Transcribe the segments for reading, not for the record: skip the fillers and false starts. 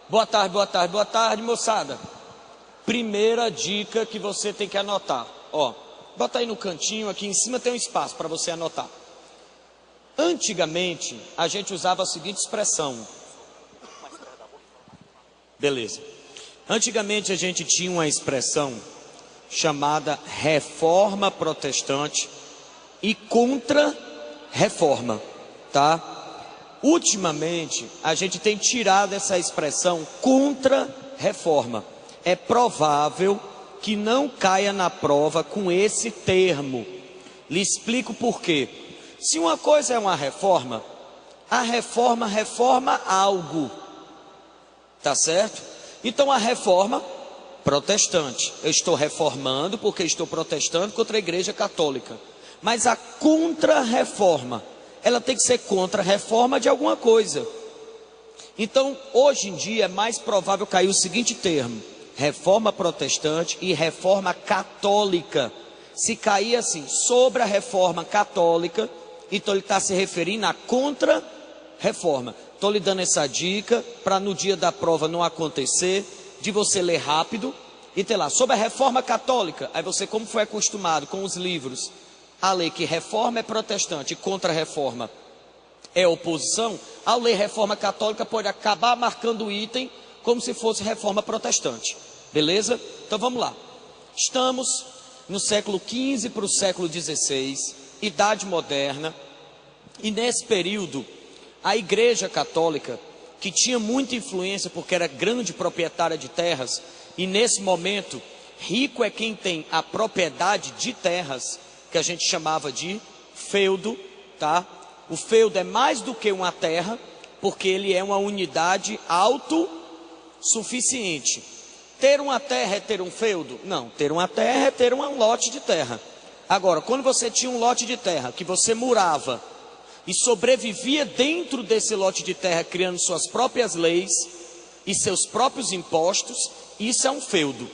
Boa tarde, boa tarde, boa tarde, moçada. Primeira dica que você tem que anotar. Ó, bota aí no cantinho, aqui em cima tem um espaço para você anotar. Antigamente, a gente usava a seguinte expressão. Beleza. Antigamente a gente tinha uma expressão chamada reforma protestante e contra-reforma, tá? Ultimamente, a gente tem tirado essa expressão contra-reforma. É provável que não caia na prova com esse termo. Lhe explico por quê. Se uma coisa é uma reforma, a reforma reforma algo. Tá certo? Então a reforma protestante. Eu estou reformando porque estou protestando contra a Igreja Católica. Mas a contra-reforma, ela tem que ser contra a reforma de alguma coisa. Então, hoje em dia, é mais provável cair o seguinte termo: reforma protestante e reforma católica. Se cair assim, sobre a reforma católica, então ele está se referindo à contra-reforma. Estou lhe dando essa dica para no dia da prova não acontecer, de você ler rápido e ter lá, sobre a reforma católica. Aí você, como foi acostumado com os livros, a ler que reforma é protestante e contra-reforma é oposição, ao ler reforma católica pode acabar marcando o item como se fosse reforma protestante. Beleza? Então vamos lá. Estamos no século XV para o século XVI, Idade Moderna, e nesse período a Igreja Católica, que tinha muita influência porque era grande proprietária de terras, e nesse momento, rico é quem tem a propriedade de terras, que a gente chamava de feudo, tá? O feudo é mais do que uma terra, porque ele é uma unidade autossuficiente. Ter uma terra é ter um feudo? Não, ter uma terra é ter um lote de terra. Agora, quando você tinha um lote de terra, que você murava, e sobrevivia dentro desse lote de terra, criando suas próprias leis e seus próprios impostos, isso é um feudo.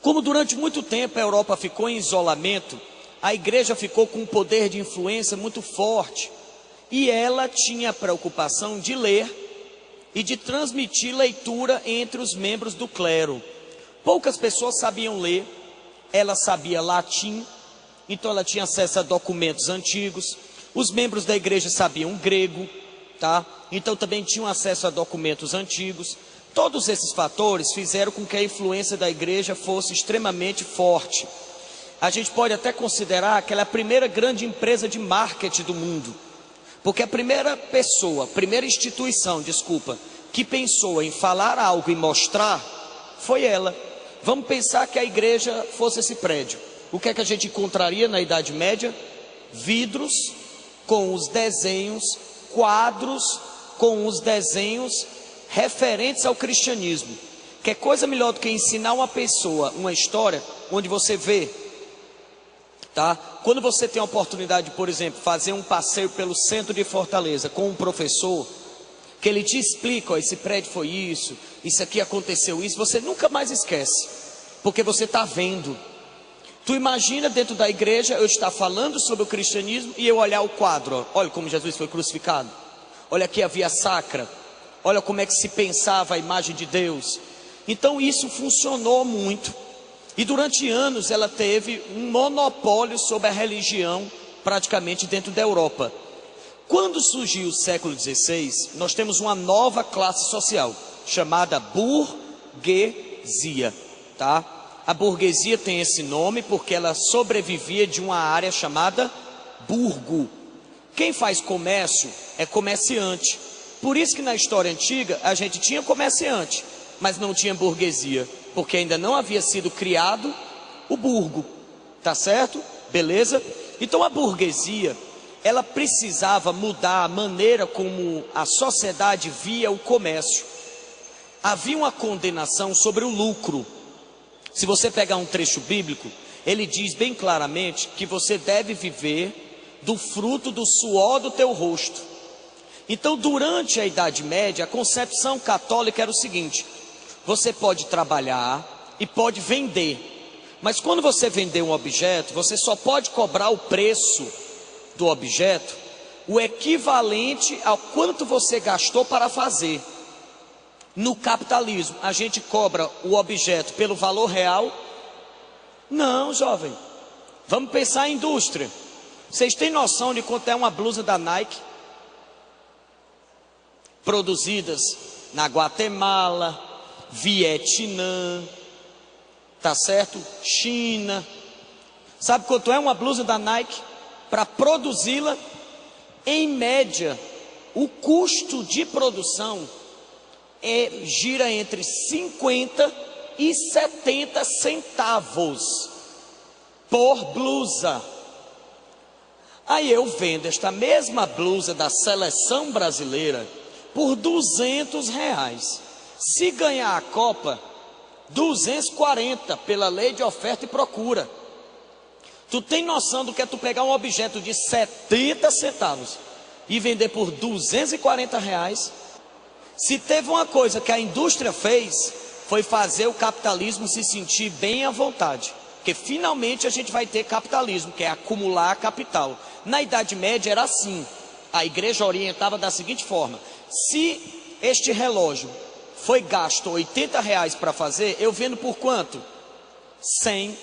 Como durante muito tempo a Europa ficou em isolamento, a igreja ficou com um poder de influência muito forte, e ela tinha a preocupação de ler e de transmitir leitura entre os membros do clero. Poucas pessoas sabiam ler, ela sabia latim, então ela tinha acesso a documentos antigos. Os membros da igreja sabiam grego, tá? Então também tinham acesso a documentos antigos. Todos esses fatores fizeram com que a influência da igreja fosse extremamente forte. A gente pode até considerar que ela é a primeira grande empresa de marketing do mundo, porque a primeira instituição, que pensou em falar algo e mostrar, foi ela. Vamos pensar que a igreja fosse esse prédio. O que é que a gente encontraria na Idade Média? Vidros com os desenhos, quadros com os desenhos referentes ao cristianismo. Que é coisa melhor do que ensinar uma pessoa uma história onde você vê, tá? Quando você tem a oportunidade de, por exemplo, fazer um passeio pelo centro de Fortaleza com um professor, que ele te explica, ó, esse prédio foi isso aqui aconteceu isso, você nunca mais esquece, porque você está vendo. Tu imagina dentro da igreja eu estar falando sobre o cristianismo e eu olhar o quadro, ó, olha como Jesus foi crucificado, olha aqui a via sacra, olha como é que se pensava a imagem de Deus. Então isso funcionou muito, e durante anos ela teve um monopólio sobre a religião praticamente dentro da Europa. Quando surgiu o século XVI, nós temos uma nova classe social chamada burguesia, tá? A burguesia tem esse nome porque ela sobrevivia de uma área chamada burgo. Quem faz comércio é comerciante. Por isso que na história antiga a gente tinha comerciante, mas não tinha burguesia, porque ainda não havia sido criado o burgo. Tá certo? Beleza? Então a burguesia, ela precisava mudar a maneira como a sociedade via o comércio. Havia uma condenação sobre o lucro. Se você pegar um trecho bíblico, ele diz bem claramente que você deve viver do fruto do suor do teu rosto. Então, durante a Idade Média, a concepção católica era o seguinte: você pode trabalhar e pode vender, mas quando você vender um objeto, você só pode cobrar o preço do objeto, o equivalente ao quanto você gastou para fazer. No capitalismo, a gente cobra o objeto pelo valor real? Não, jovem. Vamos pensar em indústria. Vocês têm noção de quanto é uma blusa da Nike? Produzidas na Guatemala, Vietnã, tá certo? China. Sabe quanto é uma blusa da Nike? Para produzi-la, em média, o custo de produção gira entre 50 e 70 centavos por blusa. Aí eu vendo esta mesma blusa da seleção brasileira por R$ 200. Se ganhar a Copa, 240 pela lei de oferta e procura. Tu tem noção do que é tu pegar um objeto de 70 centavos e vender por R$ 240? Se teve uma coisa que a indústria fez, foi fazer o capitalismo se sentir bem à vontade. Porque finalmente a gente vai ter capitalismo, que é acumular capital. Na Idade Média era assim. A igreja orientava da seguinte forma: se este relógio foi gasto R$ 80 para fazer, eu vendo por quanto? 100,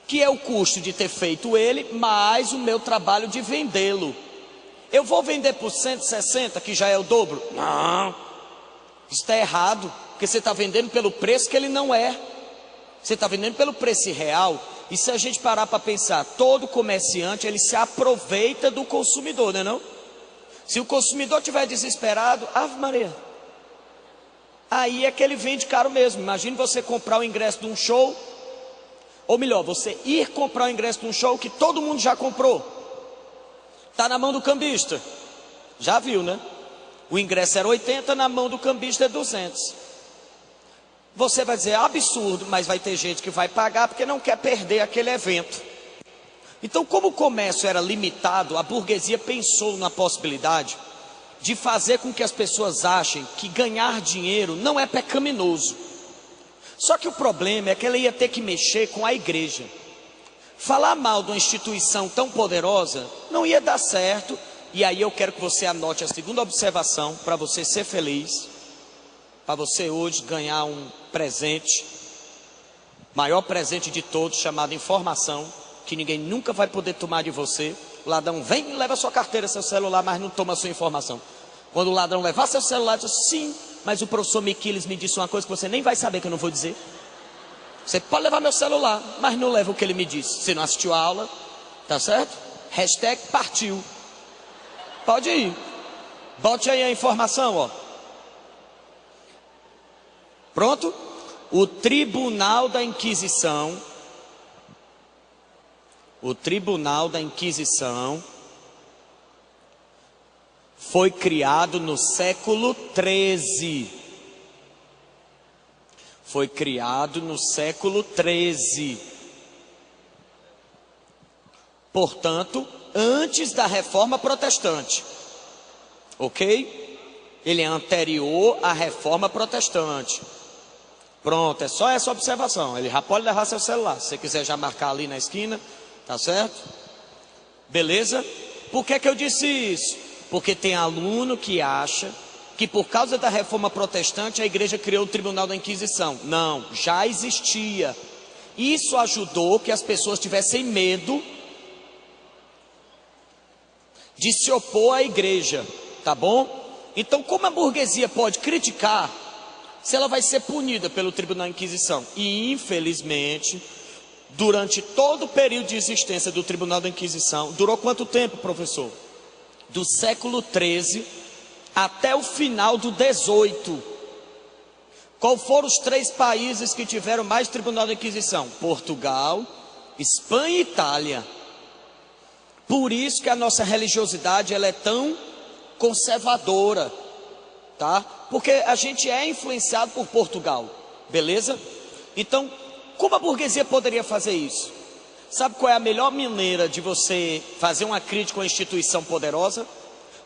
que é o custo de ter feito ele, mais o meu trabalho de vendê-lo. Eu vou vender por 160, que já é o dobro? Não, isso está errado, porque você está vendendo pelo preço que ele não é. Você está vendendo pelo preço real. E se a gente parar para pensar, todo comerciante, ele se aproveita do consumidor, não é não? Se o consumidor estiver desesperado, Ave Maria, aí é que ele vende caro mesmo. Imagine você comprar o ingresso de um show, ou melhor, você ir comprar o ingresso de um show que todo mundo já comprou. Está na mão do cambista. Já viu, né? O ingresso era 80, na mão do cambista é 200. Você vai dizer, absurdo, mas vai ter gente que vai pagar porque não quer perder aquele evento. Então, como o comércio era limitado, a burguesia pensou na possibilidade de fazer com que as pessoas achem que ganhar dinheiro não é pecaminoso. Só que o problema é que ela ia ter que mexer com a igreja. Falar mal de uma instituição tão poderosa não ia dar certo. E aí eu quero que você anote a segunda observação para você ser feliz, para você hoje ganhar um presente, maior presente de todos, chamado informação, que ninguém nunca vai poder tomar de você. O ladrão vem e leva sua carteira, seu celular, mas não toma a sua informação. Quando o ladrão levar seu celular, diz: sim, mas o professor Miquiles me disse uma coisa que você nem vai saber, que eu não vou dizer. Você pode levar meu celular, mas não leva o que ele me disse. Você não assistiu a aula, tá certo? Hashtag partiu. Pode ir. Bote aí a informação, ó. Pronto? O Tribunal da Inquisição. O Tribunal da Inquisição foi criado no século XIII. Foi criado no século XIII. Portanto, antes da Reforma Protestante. Ok? Ele é anterior à Reforma Protestante. Pronto, é só essa observação. Ele já pode levar seu celular. Se você quiser já marcar ali na esquina, tá certo? Beleza? Por que eu disse isso? Porque tem aluno que acha que por causa da Reforma Protestante a igreja criou o Tribunal da Inquisição. Não, já existia. Isso ajudou que as pessoas tivessem medo de se opor à igreja, tá bom? Então, como a burguesia pode criticar se ela vai ser punida pelo Tribunal da Inquisição? E infelizmente, durante todo o período de existência do Tribunal da Inquisição, durou quanto tempo, professor? Do século XIII até o final do XVIII. Qual foram os 3 países que tiveram mais Tribunal da Inquisição? Portugal, Espanha e Itália. Por isso que a nossa religiosidade ela é tão conservadora, tá? Porque a gente é influenciado por Portugal, beleza? Então, como a burguesia poderia fazer isso? Sabe qual é a melhor maneira de você fazer uma crítica a uma instituição poderosa?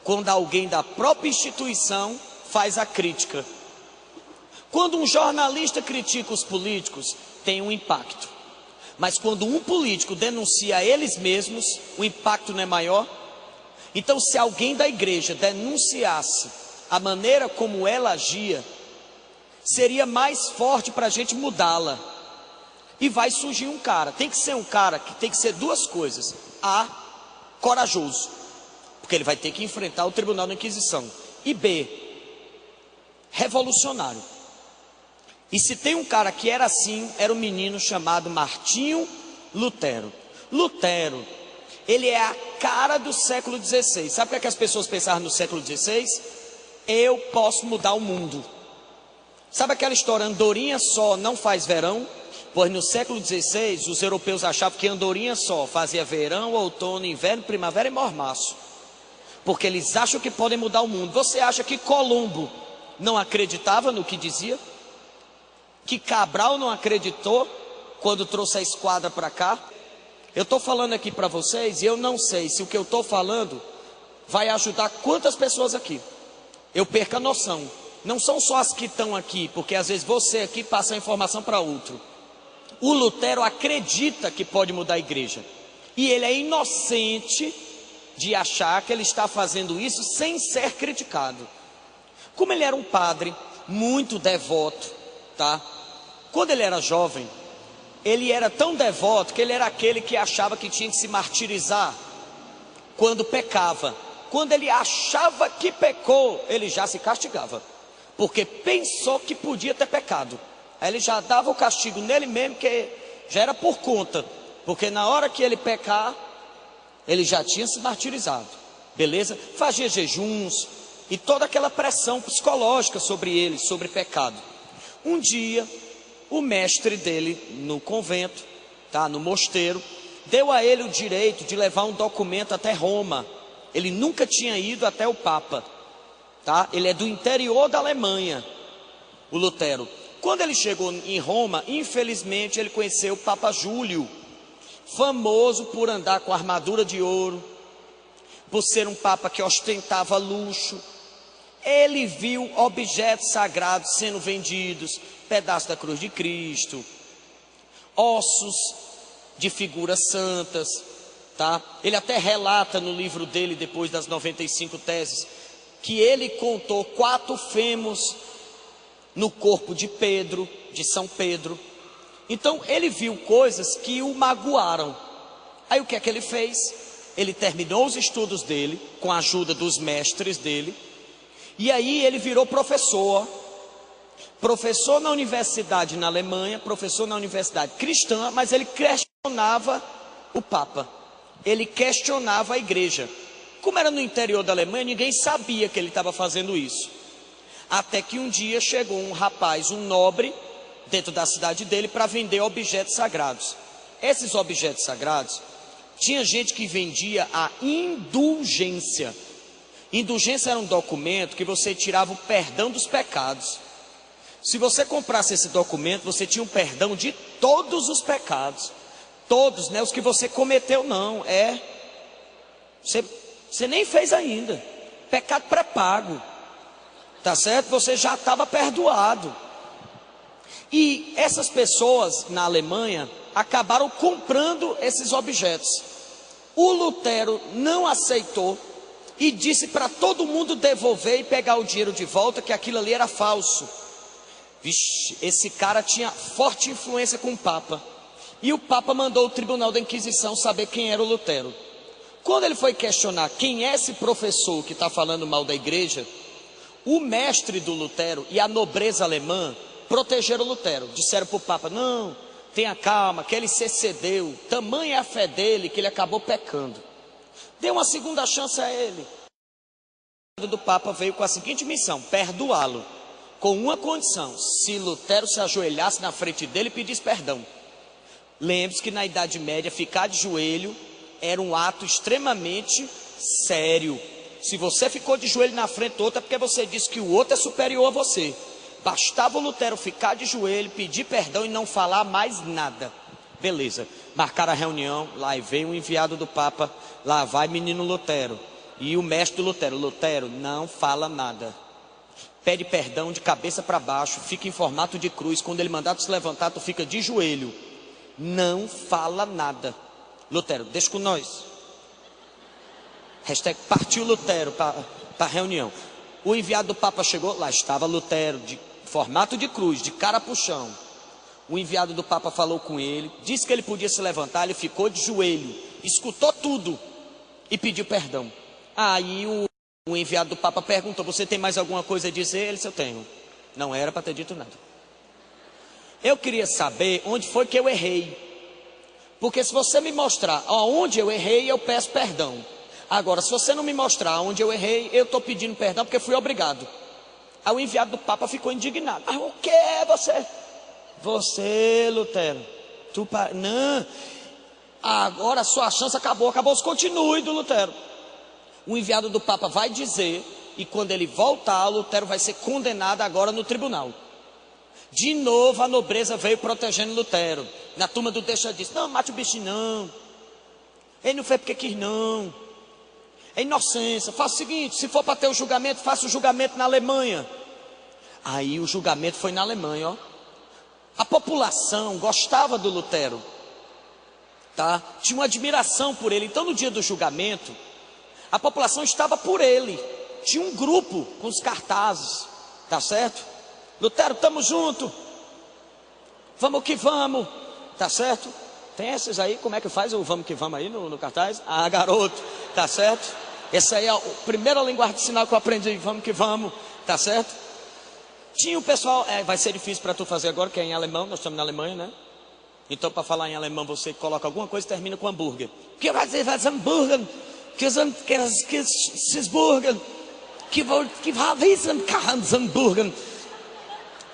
Quando alguém da própria instituição faz a crítica. Quando um jornalista critica os políticos, tem um impacto. Mas quando um político denuncia eles mesmos, o impacto não é maior? Então, se alguém da igreja denunciasse a maneira como ela agia, seria mais forte para a gente mudá-la. E vai surgir um cara, tem que ser um cara que tem que ser duas coisas: A, corajoso, porque ele vai ter que enfrentar o tribunal da Inquisição, e B, revolucionário. E se tem um cara que era assim, era um menino chamado Martinho Lutero. Lutero, ele é a cara do século XVI. Sabe o que as pessoas pensavam no século XVI? Eu posso mudar o mundo. Sabe aquela história, andorinha só não faz verão? Pois no século XVI, os europeus achavam que andorinha só fazia verão, outono, inverno, primavera e mormaço. Porque eles acham que podem mudar o mundo. Você acha que Colombo não acreditava no que dizia? Que Cabral não acreditou quando trouxe a esquadra para cá? Eu estou falando aqui para vocês e eu não sei se o que eu estou falando vai ajudar quantas pessoas aqui. Eu perco a noção. Não são só as que estão aqui, porque às vezes você aqui passa a informação para outro. O Lutero acredita que pode mudar a igreja. E ele é inocente de achar que ele está fazendo isso sem ser criticado. Como ele era um padre muito devoto, tá? Quando ele era jovem, ele era tão devoto que ele era aquele que achava que tinha que se martirizar quando pecava. Quando ele achava que pecou, ele já se castigava, porque pensou que podia ter pecado. Aí ele já dava o castigo nele mesmo, que já era por conta, porque na hora que ele pecar, ele já tinha se martirizado, beleza? Fazia jejuns e toda aquela pressão psicológica sobre ele, sobre pecado. Um dia, o mestre dele no convento, tá, no mosteiro, deu a ele o direito de levar um documento até Roma. Ele nunca tinha ido até o Papa, tá? Ele é do interior da Alemanha, o Lutero. Quando ele chegou em Roma, infelizmente ele conheceu o Papa Júlio, famoso por andar com armadura de ouro, por ser um papa que ostentava luxo. Ele viu objetos sagrados sendo vendidos, pedaços da cruz de Cristo, ossos de figuras santas, tá? Ele até relata no livro dele, depois das 95 teses, que ele contou 4 fêmurs no corpo de Pedro, de São Pedro. Então ele viu coisas que o magoaram. Aí o que é que ele fez? Ele terminou os estudos dele, com a ajuda dos mestres dele, e aí ele virou professor na universidade na Alemanha, professor na universidade cristã, mas ele questionava o Papa, ele questionava a igreja. Como era no interior da Alemanha, ninguém sabia que ele estava fazendo isso. Até que um dia chegou um rapaz, um nobre, dentro da cidade dele, para vender objetos sagrados. Esses objetos sagrados, tinha gente que vendia a indulgência. Indulgência era um documento que você tirava o perdão dos pecados. Se você comprasse esse documento, você tinha um perdão de todos os pecados. Todos, né? Os que você cometeu não, você nem fez ainda. Pecado pré-pago. Tá certo? Você já estava perdoado. E essas pessoas na Alemanha acabaram comprando esses objetos. O Lutero não aceitou e disse para todo mundo devolver e pegar o dinheiro de volta, que aquilo ali era falso. Vixe, esse cara tinha forte influência com o Papa. E o Papa mandou o tribunal da Inquisição saber quem era o Lutero. Quando ele foi questionar quem é esse professor que está falando mal da igreja, o mestre do Lutero e a nobreza alemã protegeram o Lutero. Disseram para o Papa: não, tenha calma, que ele se excedeu, tamanha é a fé dele que ele acabou pecando. Dê uma segunda chance a ele. O do Papa veio com a seguinte missão: perdoá-lo, com uma condição: se Lutero se ajoelhasse na frente dele e pedisse perdão. Lembre-se que na Idade Média ficar de joelho era um ato extremamente sério. Se você ficou de joelho na frente do outro, é porque você disse que o outro é superior a você. Bastava o Lutero ficar de joelho, pedir perdão e não falar mais nada. Beleza, marcaram a reunião, lá veio um enviado do Papa, lá vai menino Lutero. E o mestre do Lutero: Lutero, não fala nada. Pede perdão de cabeça para baixo, fica em formato de cruz. Quando ele mandar tu se levantar, tu fica de joelho. Não fala nada. Lutero, deixa com nós. Partiu Lutero para a reunião. O enviado do Papa chegou, lá estava Lutero, formato de cruz, de cara para o chão. O enviado do Papa falou com ele, disse que ele podia se levantar, ele ficou de joelho, escutou tudo e pediu perdão. Aí o enviado do Papa perguntou: você tem mais alguma coisa a dizer? Ele disse: eu tenho. Não era para ter dito nada. Eu queria saber onde foi que eu errei. Porque se você me mostrar onde eu errei, eu peço perdão. Agora, se você não me mostrar onde eu errei, eu estou pedindo perdão porque fui obrigado. Aí o enviado do Papa ficou indignado. O que é você? Você, Lutero. Não. Agora a sua chance acabou. Continue do Lutero. O enviado do Papa vai dizer, e quando ele voltar, Lutero vai ser condenado agora no tribunal. De novo a nobreza veio protegendo Lutero. Na turma do deixa disso: não, mate o bicho não. Ele não fez porque quis não. É inocência. Faça o seguinte: se for para ter o julgamento, faça o julgamento na Alemanha. Aí o julgamento foi na Alemanha, ó. A população gostava do Lutero, tá? Tinha uma admiração por ele. Então no dia do julgamento, a população estava por ele. Tinha um grupo com os cartazes, tá certo? Lutero, estamos juntos. Vamos que vamos, tá certo? Tem esses aí, como é que faz o vamos que vamos aí no cartaz? Ah, garoto, tá certo? Essa aí é a primeira linguagem de sinal que eu aprendi, vamos que vamos, tá certo? Tinha o pessoal, vai ser difícil para tu fazer agora, que é em alemão, nós estamos na Alemanha, né? Então para falar em alemão você coloca alguma coisa e termina com hambúrguer. Que vai dizer, vai hambúrguer, que esses burger, que hambúrguer,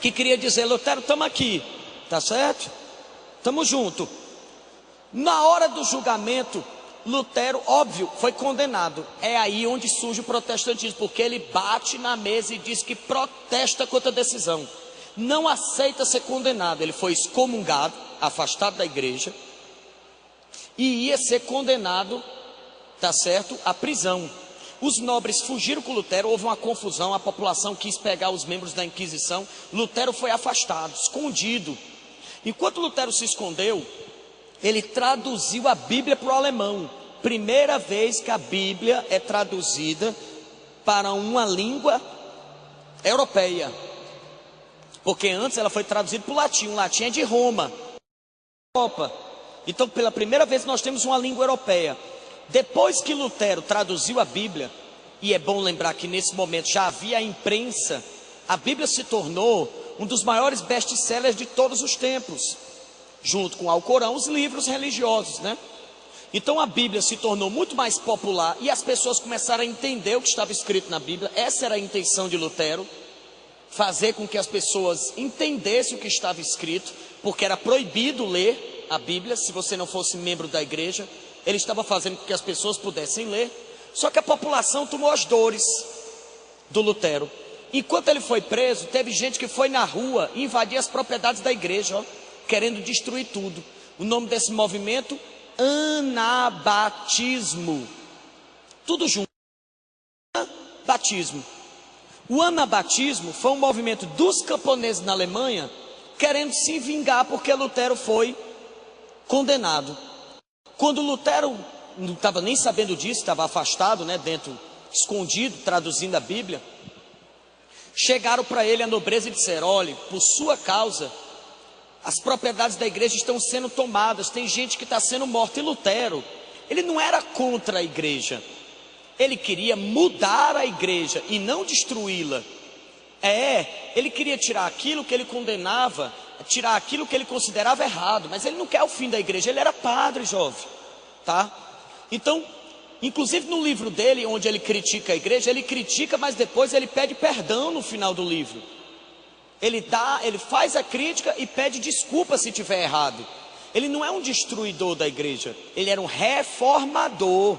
que queria dizer: Lutero, estamos aqui, tá certo? Estamos juntos. Na hora do julgamento, Lutero, óbvio, foi condenado. É aí onde surge o protestantismo, porque ele bate na mesa e diz que protesta contra a decisão. Não aceita ser condenado. Ele foi excomungado, afastado da igreja, e ia ser condenado, tá certo, à prisão. Os nobres fugiram com Lutero, houve uma confusão, a população quis pegar os membros da Inquisição. Lutero foi afastado, escondido. Enquanto Lutero se escondeu, ele traduziu a Bíblia para o alemão. Primeira vez que a Bíblia é traduzida para uma língua europeia. Porque antes ela foi traduzida para o latim. O latim é de Roma, Europa. Então pela primeira vez nós temos uma língua europeia. Depois que Lutero traduziu a Bíblia, e é bom lembrar que nesse momento já havia a imprensa, a Bíblia se tornou um dos maiores best-sellers de todos os tempos, junto com o Alcorão, os livros religiosos, né? Então a Bíblia se tornou muito mais popular e as pessoas começaram a entender o que estava escrito na Bíblia. Essa era a intenção de Lutero, fazer com que as pessoas entendessem o que estava escrito, porque era proibido ler a Bíblia se você não fosse membro da igreja. Ele estava fazendo com que as pessoas pudessem ler. Só que a população tomou as dores do Lutero. Enquanto ele foi preso, teve gente que foi na rua invadir as propriedades da igreja, ó, querendo destruir tudo. O nome desse movimento: anabatismo. Tudo junto. Anabatismo. O anabatismo foi um movimento dos camponeses na Alemanha querendo se vingar porque Lutero foi condenado. Quando Lutero não estava nem sabendo disso, estava afastado, né, dentro, escondido, traduzindo a Bíblia, chegaram para ele a nobreza e disseram: olhe, por sua causa as propriedades da igreja estão sendo tomadas, tem gente que está sendo morta. E Lutero, ele não era contra a igreja, ele queria mudar a igreja e não destruí-la. Ele queria tirar aquilo que ele condenava, tirar aquilo que ele considerava errado, mas ele não quer o fim da igreja. Ele era padre, jovem, tá? Então, inclusive no livro dele, onde ele critica a igreja, ele critica, mas depois ele pede perdão no final do livro. Ele faz a crítica e pede desculpa se tiver errado. Ele não é um destruidor da igreja, ele era um reformador.